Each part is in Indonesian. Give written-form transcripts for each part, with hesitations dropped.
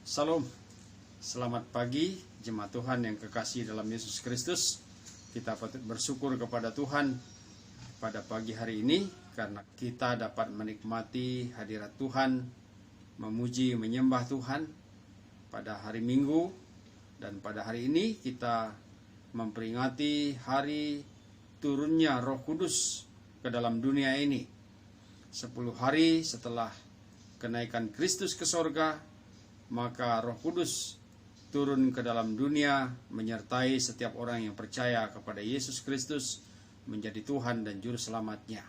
Salam, selamat pagi jemaat Tuhan yang kekasih dalam Yesus Kristus. Kita patut bersyukur kepada Tuhan pada pagi hari ini karena kita dapat menikmati hadirat Tuhan, memuji, menyembah Tuhan pada hari Minggu. Dan pada hari ini kita memperingati hari turunnya Roh Kudus ke dalam dunia ini. 10 hari setelah kenaikan Kristus ke sorga, maka Roh Kudus turun ke dalam dunia menyertai setiap orang yang percaya kepada Yesus Kristus menjadi Tuhan dan Juru Selamatnya.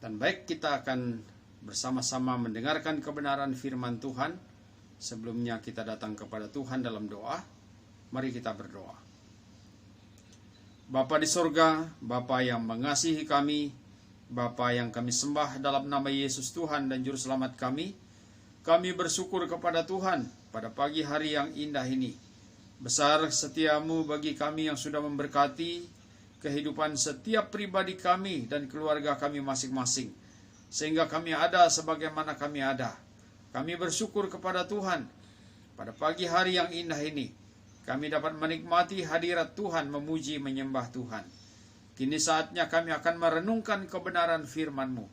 Dan baik, kita akan bersama-sama mendengarkan kebenaran firman Tuhan. Sebelumnya kita datang kepada Tuhan dalam doa. Mari kita berdoa. Bapa di sorga, Bapa yang mengasihi kami, Bapa yang kami sembah dalam nama Yesus Tuhan dan Juru Selamat kami bersyukur kepada Tuhan pada pagi hari yang indah ini. Besar setiamu bagi kami yang sudah memberkati kehidupan setiap pribadi kami dan keluarga kami masing-masing, sehingga kami ada sebagaimana kami ada. Kami bersyukur kepada Tuhan pada pagi hari yang indah ini. Kami dapat menikmati hadirat Tuhan, memuji, menyembah Tuhan. Kini saatnya kami akan merenungkan kebenaran firman-Mu.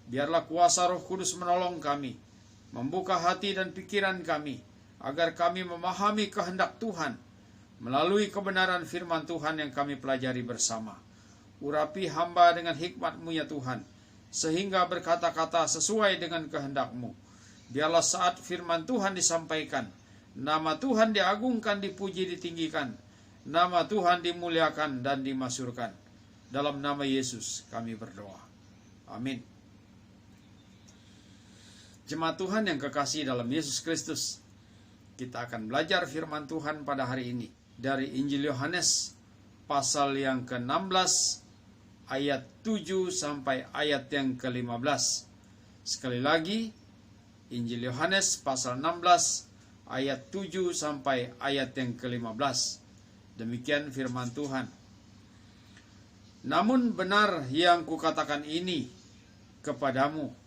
Biarlah kuasa Roh Kudus menolong kami, membuka hati dan pikiran kami, agar kami memahami kehendak Tuhan melalui kebenaran firman Tuhan yang kami pelajari bersama. Urapi hamba dengan hikmat-Mu ya Tuhan, sehingga berkata-kata sesuai dengan kehendak-Mu. Biarlah saat firman Tuhan disampaikan, nama Tuhan diagungkan, dipuji, ditinggikan, nama Tuhan dimuliakan dan dimasyurkan. Dalam nama Yesus kami berdoa. Amin. Jemaat Tuhan yang kekasih dalam Yesus Kristus, kita akan belajar firman Tuhan pada hari ini dari Injil Yohanes pasal yang ke-16 ayat 7 sampai ayat yang ke-15. Sekali lagi, Injil Yohanes pasal 16 ayat 7 sampai ayat yang ke-15. Demikian firman Tuhan. Namun benar yang kukatakan ini kepadamu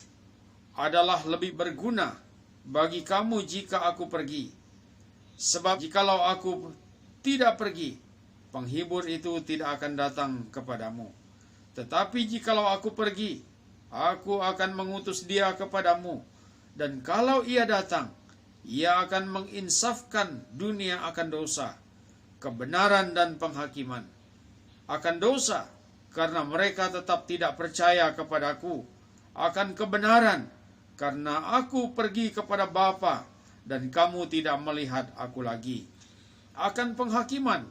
adalah lebih berguna bagi kamu jika aku pergi. Sebab jikalau aku tidak pergi, penghibur itu tidak akan datang kepadamu. Tetapi jikalau aku pergi, aku akan mengutus dia kepadamu. Dan kalau ia datang, ia akan menginsafkan dunia akan dosa, kebenaran dan penghakiman. Akan dosa, karena mereka tetap tidak percaya kepadaku. Akan kebenaran, karena aku pergi kepada Bapa dan kamu tidak melihat aku lagi. Akan penghakiman,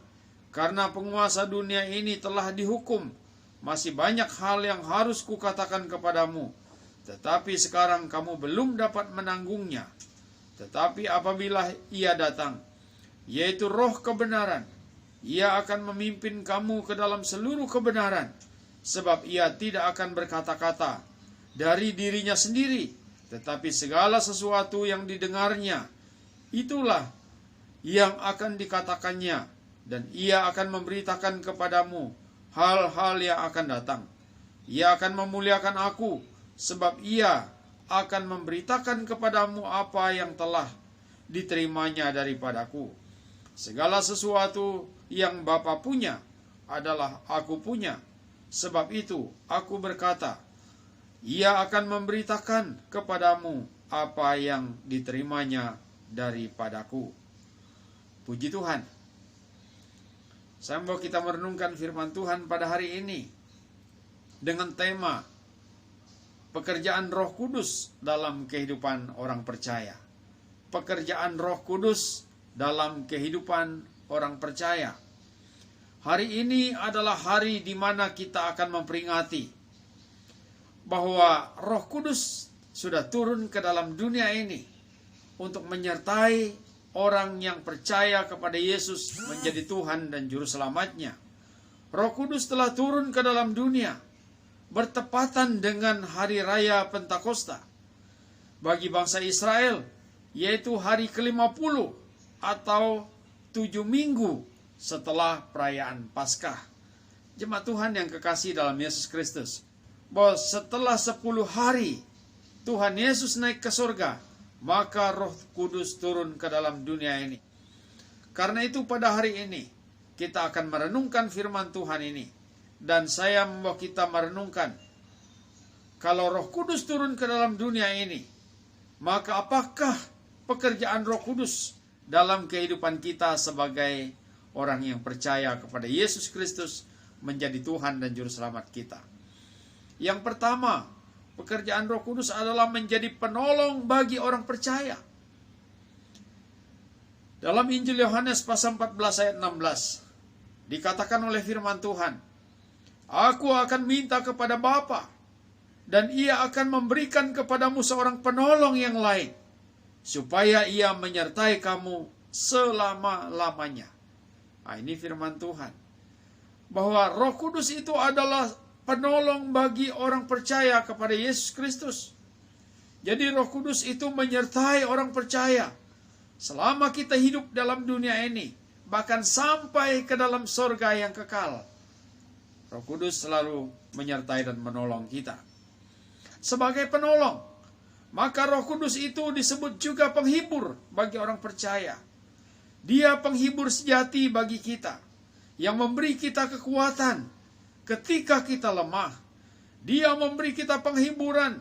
karena penguasa dunia ini telah dihukum. Masih banyak hal yang harus kukatakan kepadamu, tetapi sekarang kamu belum dapat menanggungnya. Tetapi apabila ia datang, yaitu Roh kebenaran, ia akan memimpin kamu ke dalam seluruh kebenaran, sebab ia tidak akan berkata-kata dari dirinya sendiri, tetapi segala sesuatu yang didengarnya, itulah yang akan dikatakannya, dan ia akan memberitakan kepadamu hal-hal yang akan datang. Ia akan memuliakan aku, sebab ia akan memberitakan kepadamu apa yang telah diterimanya daripadaku. Segala sesuatu yang Bapa punya adalah aku punya. Sebab itu aku berkata, ia akan memberitakan kepadamu apa yang diterimanya daripadaku. Puji Tuhan. Sambil kita merenungkan firman Tuhan pada hari ini dengan tema pekerjaan Roh Kudus dalam kehidupan orang percaya. Pekerjaan Roh Kudus dalam kehidupan orang percaya. Hari ini adalah hari di mana kita akan memperingati bahwa Roh Kudus sudah turun ke dalam dunia ini untuk menyertai orang yang percaya kepada Yesus menjadi Tuhan dan Juru Selamatnya. Roh Kudus telah turun ke dalam dunia bertepatan dengan hari raya Pentakosta bagi bangsa Israel, yaitu hari ke-50 atau 7 minggu setelah perayaan Paskah. Jemaat Tuhan yang kekasih dalam Yesus Kristus, bahwa setelah 10 hari Tuhan Yesus naik ke surga, maka Roh Kudus turun ke dalam dunia ini. Karena itu pada hari ini kita akan merenungkan firman Tuhan ini. Dan saya membawa kita merenungkan, kalau Roh Kudus turun ke dalam dunia ini, maka apakah pekerjaan Roh Kudus dalam kehidupan kita sebagai orang yang percaya kepada Yesus Kristus menjadi Tuhan dan Juru Selamat kita? Yang pertama, pekerjaan Roh Kudus adalah menjadi penolong bagi orang percaya. Dalam Injil Yohanes pasal 14 ayat 16, dikatakan oleh firman Tuhan, Aku akan minta kepada Bapa, dan Ia akan memberikan kepadamu seorang penolong yang lain, supaya Ia menyertai kamu selama-lamanya. Nah, ini firman Tuhan. Bahwa Roh Kudus itu adalah penolong bagi orang percaya kepada Yesus Kristus. Jadi Roh Kudus itu menyertai orang percaya selama kita hidup dalam dunia ini, bahkan sampai ke dalam surga yang kekal. Roh Kudus selalu menyertai dan menolong kita. Sebagai penolong, maka Roh Kudus itu disebut juga penghibur bagi orang percaya. Dia penghibur sejati bagi kita, yang memberi kita kekuatan ketika kita lemah. Dia memberi kita penghiburan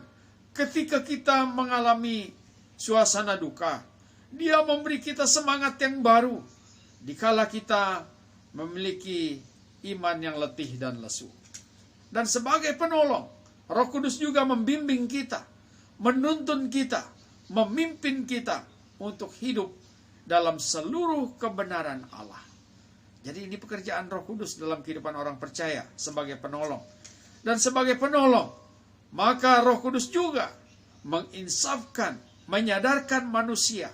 ketika kita mengalami suasana duka. Dia memberi kita semangat yang baru dikala kita memiliki iman yang letih dan lesu. Dan sebagai penolong, Roh Kudus juga membimbing kita, menuntun kita, memimpin kita untuk hidup dalam seluruh kebenaran Allah. Jadi ini pekerjaan Roh Kudus dalam kehidupan orang percaya sebagai penolong. Dan sebagai penolong, maka Roh Kudus juga menginsafkan, menyadarkan manusia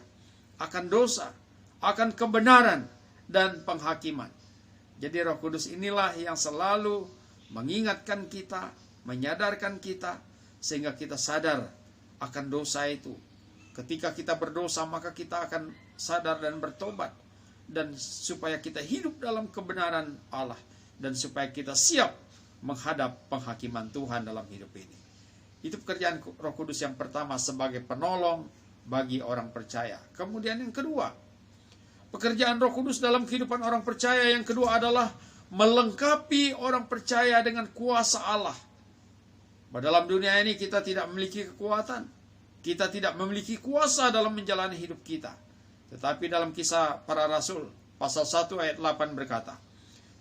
akan dosa, akan kebenaran, dan penghakiman. Jadi Roh Kudus inilah yang selalu mengingatkan kita, menyadarkan kita, sehingga kita sadar akan dosa itu. Ketika kita berdosa, maka kita akan sadar dan bertobat. Dan supaya kita hidup dalam kebenaran Allah. Dan supaya kita siap menghadap penghakiman Tuhan dalam hidup ini. Itu pekerjaan Roh Kudus yang pertama sebagai penolong bagi orang percaya. Kemudian yang kedua, pekerjaan Roh Kudus dalam kehidupan orang percaya yang kedua adalah melengkapi orang percaya dengan kuasa Allah. Dalam dunia ini kita tidak memiliki kekuatan. Kita tidak memiliki kuasa dalam menjalani hidup kita. Tetapi dalam Kisah Para Rasul pasal 1 ayat 8 berkata,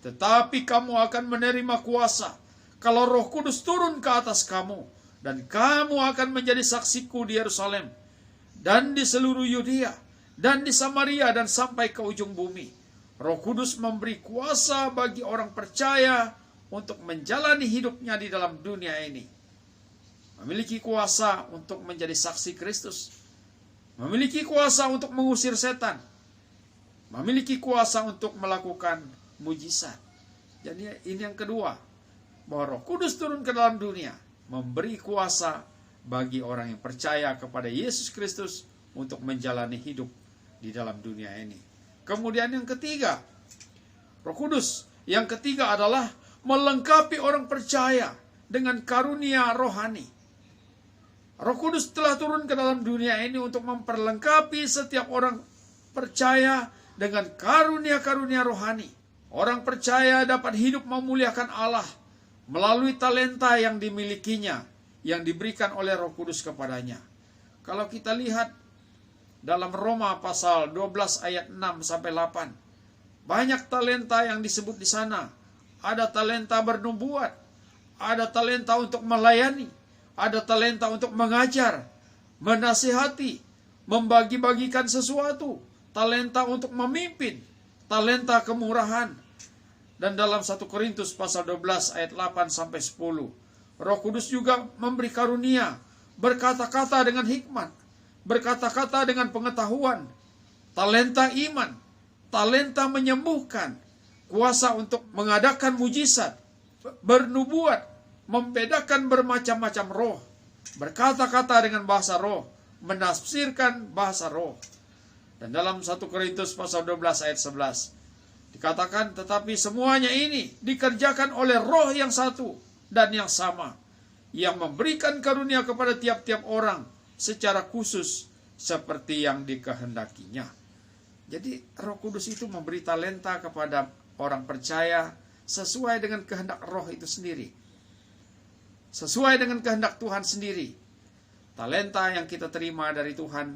Tetapi kamu akan menerima kuasa kalau Roh Kudus turun ke atas kamu, dan kamu akan menjadi saksiku di Yerusalem dan di seluruh Yudea dan di Samaria dan sampai ke ujung bumi. Roh Kudus memberi kuasa bagi orang percaya untuk menjalani hidupnya di dalam dunia ini. Memiliki kuasa untuk menjadi saksi Kristus. Memiliki kuasa untuk mengusir setan. Memiliki kuasa untuk melakukan mujizat. Jadi ini yang kedua. Bahwa Roh Kudus turun ke dalam dunia. Memberi kuasa bagi orang yang percaya kepada Yesus Kristus untuk menjalani hidup di dalam dunia ini. Kemudian yang ketiga, Roh Kudus yang ketiga adalah melengkapi orang percaya dengan karunia rohani. Roh Kudus telah turun ke dalam dunia ini untuk memperlengkapi setiap orang percaya dengan karunia-karunia rohani. Orang percaya dapat hidup memuliakan Allah melalui talenta yang dimilikinya, yang diberikan oleh Roh Kudus kepadanya. Kalau kita lihat dalam Roma pasal 12 ayat 6 sampai 8, banyak talenta yang disebut di sana. Ada talenta bernubuat, ada talenta untuk melayani, ada talenta untuk mengajar, menasihati, membagi-bagikan sesuatu, talenta untuk memimpin, talenta kemurahan. Dan dalam 1 Korintus pasal 12 ayat 8 sampai 10, Roh Kudus juga memberi karunia berkata-kata dengan hikmat, berkata-kata dengan pengetahuan, talenta iman, talenta menyembuhkan, kuasa untuk mengadakan mujizat, bernubuat, membedakan bermacam-macam roh, berkata-kata dengan bahasa roh, menafsirkan bahasa roh. Dan dalam 1 Korintus pasal 12 ayat 11 dikatakan, tetapi semuanya ini dikerjakan oleh Roh yang satu dan yang sama, yang memberikan karunia kepada tiap-tiap orang secara khusus seperti yang dikehendakinya. Jadi Roh Kudus itu memberi talenta kepada orang percaya sesuai dengan kehendak Roh itu sendiri. Sesuai dengan kehendak Tuhan sendiri. Talenta yang kita terima dari Tuhan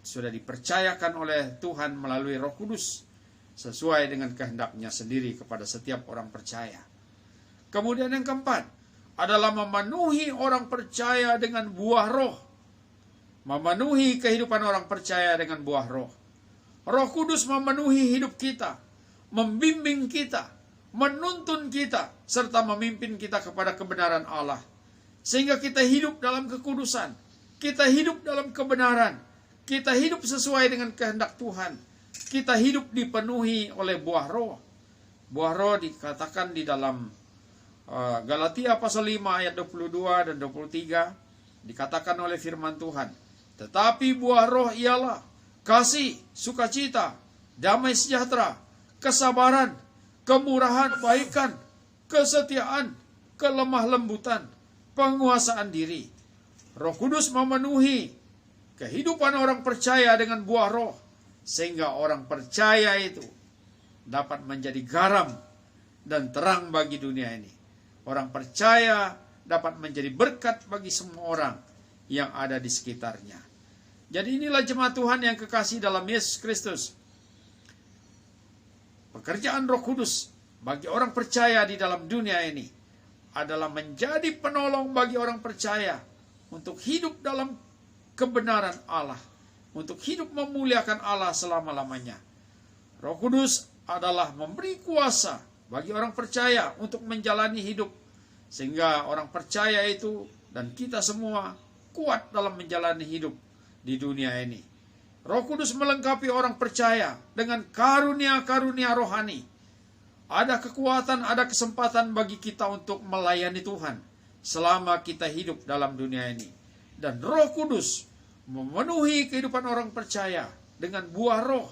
sudah dipercayakan oleh Tuhan melalui Roh Kudus sesuai dengan kehendaknya sendiri kepada setiap orang percaya. Kemudian yang keempat adalah memenuhi orang percaya dengan buah Roh. Memenuhi kehidupan orang percaya dengan buah Roh. Roh Kudus memenuhi hidup kita, membimbing kita, menuntun kita, serta memimpin kita kepada kebenaran Allah. Sehingga kita hidup dalam kekudusan, kita hidup dalam kebenaran, kita hidup sesuai dengan kehendak Tuhan. Kita hidup dipenuhi oleh buah Roh. Buah Roh dikatakan di dalam Galatia pasal 5 ayat 22 dan 23. Dikatakan oleh firman Tuhan, tetapi buah Roh ialah kasih, sukacita, damai sejahtera, kesabaran, kemurahan, kebaikan, kesetiaan, kelemah lembutan, penguasaan diri. Roh Kudus memenuhi kehidupan orang percaya dengan buah Roh, sehingga orang percaya itu dapat menjadi garam dan terang bagi dunia ini. Orang percaya dapat menjadi berkat bagi semua orang yang ada di sekitarnya. Jadi inilah jemaat Tuhan yang kekasih dalam Yesus Kristus. Pekerjaan Roh Kudus bagi orang percaya di dalam dunia ini adalah menjadi penolong bagi orang percaya untuk hidup dalam kebenaran Allah, untuk hidup memuliakan Allah selama-lamanya. Roh Kudus adalah memberi kuasa bagi orang percaya untuk menjalani hidup, sehingga orang percaya itu dan kita semua kuat dalam menjalani hidup di dunia ini. Roh Kudus melengkapi orang percaya dengan karunia-karunia rohani. Ada kekuatan, ada kesempatan bagi kita untuk melayani Tuhan selama kita hidup dalam dunia ini. Dan Roh Kudus memenuhi kehidupan orang percaya dengan buah Roh,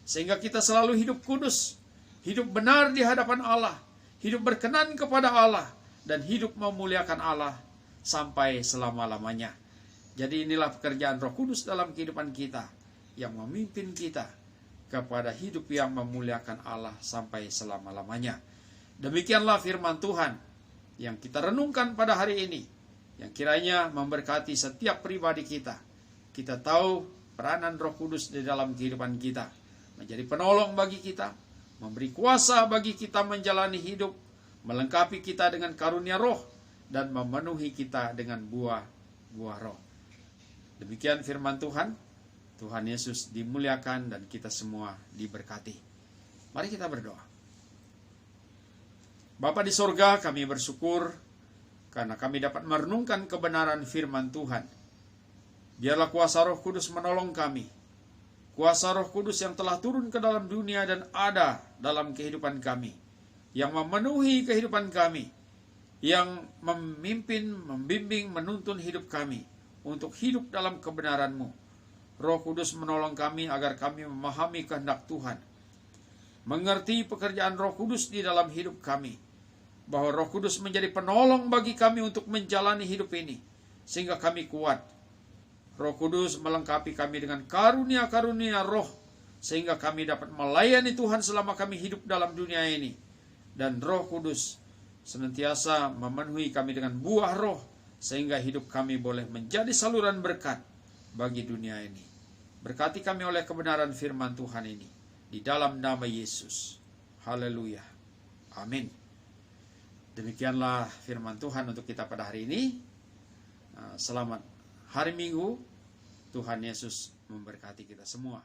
sehingga kita selalu hidup kudus, hidup benar di hadapan Allah, hidup berkenan kepada Allah, dan hidup memuliakan Allah sampai selama-lamanya. Jadi inilah pekerjaan Roh Kudus dalam kehidupan kita, yang memimpin kita kepada hidup yang memuliakan Allah sampai selama-lamanya. Demikianlah firman Tuhan yang kita renungkan pada hari ini, yang kiranya memberkati setiap pribadi kita. Kita tahu peranan Roh Kudus di dalam kehidupan kita, menjadi penolong bagi kita, memberi kuasa bagi kita menjalani hidup, melengkapi kita dengan karunia Roh, dan memenuhi kita dengan buah Roh. Demikian firman Tuhan. Tuhan Yesus dimuliakan dan kita semua diberkati. Mari kita berdoa. Bapa di sorga, kami bersyukur karena kami dapat merenungkan kebenaran firman Tuhan. Biarlah kuasa Roh Kudus menolong kami. Kuasa Roh Kudus yang telah turun ke dalam dunia dan ada dalam kehidupan kami, yang memenuhi kehidupan kami, yang memimpin, membimbing, menuntun hidup kami untuk hidup dalam kebenaran-Mu. Roh Kudus menolong kami agar kami memahami kehendak Tuhan, mengerti pekerjaan Roh Kudus di dalam hidup kami, bahwa Roh Kudus menjadi penolong bagi kami untuk menjalani hidup ini, sehingga kami kuat. Roh Kudus melengkapi kami dengan karunia-karunia Roh, sehingga kami dapat melayani Tuhan selama kami hidup dalam dunia ini. Dan Roh Kudus senantiasa memenuhi kami dengan buah Roh, sehingga hidup kami boleh menjadi saluran berkat bagi dunia ini. Berkati kami oleh kebenaran firman Tuhan ini, di dalam nama Yesus. Haleluya. Amin. Demikianlah firman Tuhan untuk kita pada hari ini. Selamat hari Minggu. Tuhan Yesus memberkati kita semua.